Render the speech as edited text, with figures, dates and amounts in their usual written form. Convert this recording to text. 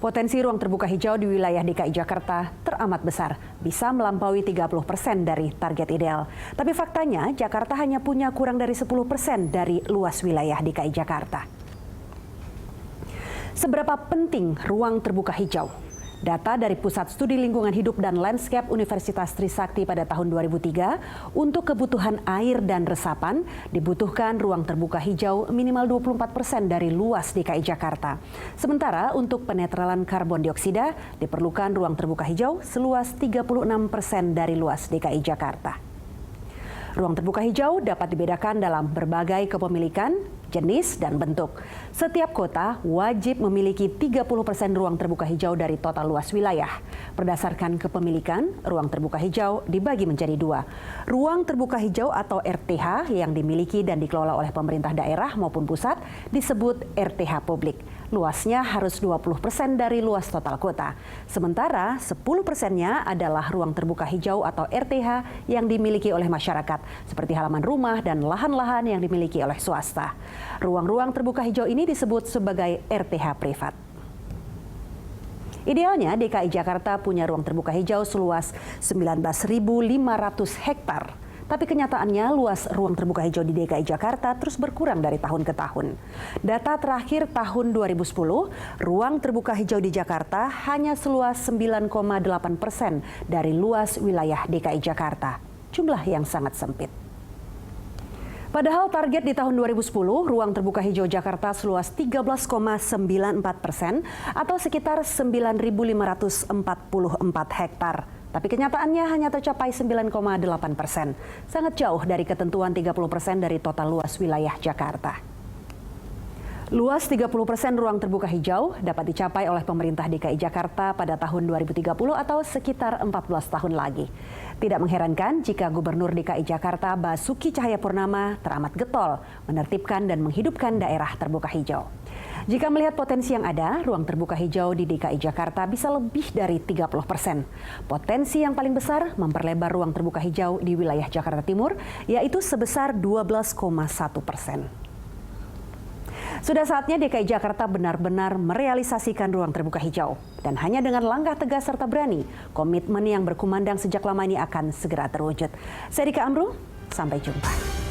Potensi ruang terbuka hijau di wilayah DKI Jakarta teramat besar, bisa melampaui 30% dari target ideal. Tapi faktanya, Jakarta hanya punya kurang dari 10% dari luas wilayah DKI Jakarta. Seberapa penting ruang terbuka hijau? Data dari Pusat Studi Lingkungan Hidup dan Landscape Universitas Trisakti pada tahun 2003, untuk kebutuhan air dan resapan dibutuhkan ruang terbuka hijau minimal 24% dari luas DKI Jakarta. Sementara untuk penetralan karbon dioksida diperlukan ruang terbuka hijau seluas 36% dari luas DKI Jakarta. Ruang terbuka hijau dapat dibedakan dalam berbagai kepemilikan, jenis, dan bentuk. Setiap kota wajib memiliki 30% ruang terbuka hijau dari total luas wilayah. Berdasarkan kepemilikan, ruang terbuka hijau dibagi menjadi dua. Ruang terbuka hijau atau RTH yang dimiliki dan dikelola oleh pemerintah daerah maupun pusat disebut RTH publik. Luasnya harus 20% dari luas total kota. Sementara 10%-nya adalah ruang terbuka hijau atau RTH yang dimiliki oleh masyarakat, seperti halaman rumah dan lahan-lahan yang dimiliki oleh swasta. Ruang-ruang terbuka hijau ini disebut sebagai RTH privat. Idealnya DKI Jakarta punya ruang terbuka hijau seluas 19.500 hektar. Tapi kenyataannya luas ruang terbuka hijau di DKI Jakarta terus berkurang dari tahun ke tahun. Data terakhir tahun 2010, ruang terbuka hijau di Jakarta hanya seluas 9,8% dari luas wilayah DKI Jakarta. Jumlah yang sangat sempit. Padahal target di tahun 2010, ruang terbuka hijau Jakarta seluas 13,94% atau sekitar 9.544 hektar. Tapi kenyataannya hanya tercapai 9,8%. Sangat jauh dari ketentuan 30% dari total luas wilayah Jakarta. Luas 30% ruang terbuka hijau dapat dicapai oleh pemerintah DKI Jakarta pada tahun 2030 atau sekitar 14 tahun lagi. Tidak mengherankan jika Gubernur DKI Jakarta Basuki Cahayapurnama teramat getol menertibkan dan menghidupkan daerah terbuka hijau. Jika melihat potensi yang ada, ruang terbuka hijau di DKI Jakarta bisa lebih dari 30%. Potensi yang paling besar memperlebar ruang terbuka hijau di wilayah Jakarta Timur, yaitu sebesar 12,1%. Sudah saatnya DKI Jakarta benar-benar merealisasikan ruang terbuka hijau. Dan hanya dengan langkah tegas serta berani, komitmen yang berkumandang sejak lama ini akan segera terwujud. Saya Rika Amru, sampai jumpa.